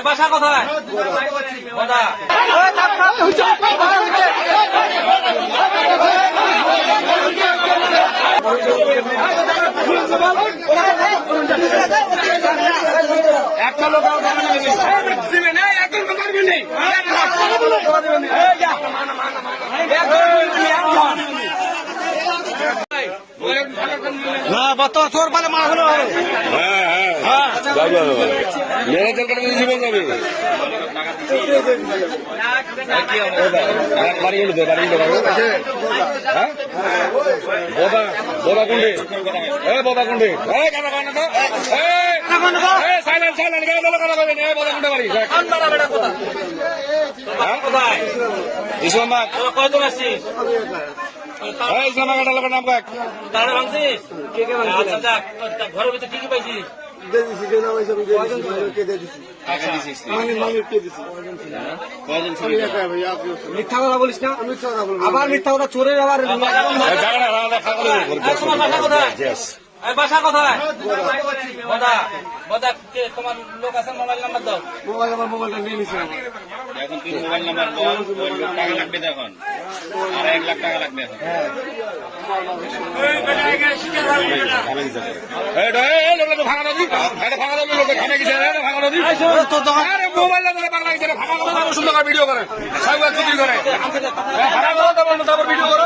বাসা কোথায়? একটা লোক না বত চোর পালে মা হলো। ম্যানেজার কাছে জীবন যাবে বাড়ি গেল বাড়ি গেল বোদা বোদা কুন্ডে বোদা কুন্ডে সাইলেন্ট সাইলেন্ট গেলে বোদা কুন্ডে বাড়ি কোথায়? ইসলামাবাদ কয়জন আসছিস? ইসলামাবাদ লোকের নাম কয়েক তারা ভাঙছিস? আচ্ছা যাক, ঘরের ভিতরে কি কি পাইছিস? মিথ্যা কথা বলিস না, আবার মিথ্যা কথা চোরের আবার তোমার বাসা কোথায়? বাসা কোথায়? তোমার লোক আছে, মোবাইল নাম্বার দাও। মোবাইলটা নিয়ে নিচ্ছে আমার। এখন তুই মোবাইল নাম্বার বল, টাকা লাগবে এখন আর 1 লাখ টাকা লাগবে এখন। ভিডিও করে ভিডিও করো।